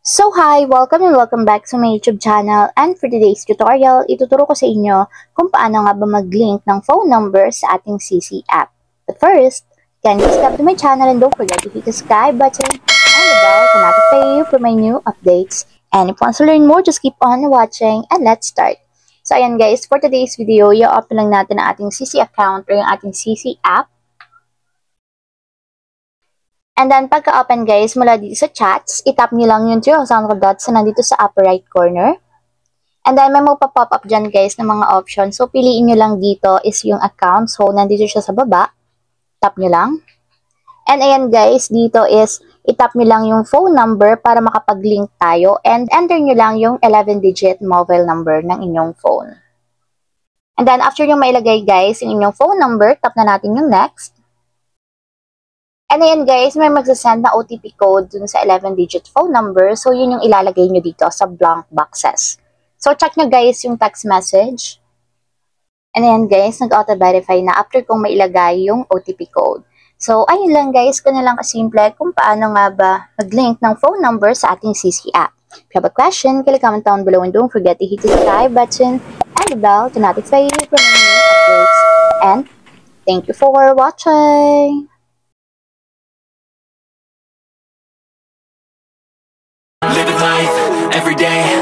So hi! Welcome and welcome back to my YouTube channel, and for today's tutorial, ituturo ko sa inyo kung paano nga ba mag-link ng phone number sa ating CC app. But first, can you subscribe to my channel and don't forget to hit the subscribe button and the bell to notify you for my new updates. And if you want to learn more, just keep on watching and let's start. So ayan guys, for today's video, i-open lang natin ang ating CC account or yung ating CC app. And then, pagka-open guys, mula dito sa chats, itap nyo lang yung three horizontal dots na nandito sa upper right corner. And then, may magpa-pop up dyan guys ng mga options. So, piliin nyo lang dito is yung account. So, nandito siya sa baba. Tap nyo lang. And ayan guys, dito is itap nyo lang yung phone number para makapag-link tayo. And enter nyo lang yung 11-digit mobile number ng inyong phone. And then, after nyo mailagay guys yung inyong phone number, tap na natin yung next. And ayan guys, may magsasend na OTP code dun sa 11-digit phone number. So, yun yung ilalagay nyo dito sa blank boxes. So, check nyo guys yung text message. And ayan guys, nag-auto-verify na after kong mailagay yung OTP code. So, ayun lang guys, kung lang kasimple kung paano nga ba mag-link ng phone number sa ating CC app. If you have a question, comment down below and don't forget to hit the subscribe button and the bell to notify you for my new updates. And thank you for watching! Living life every day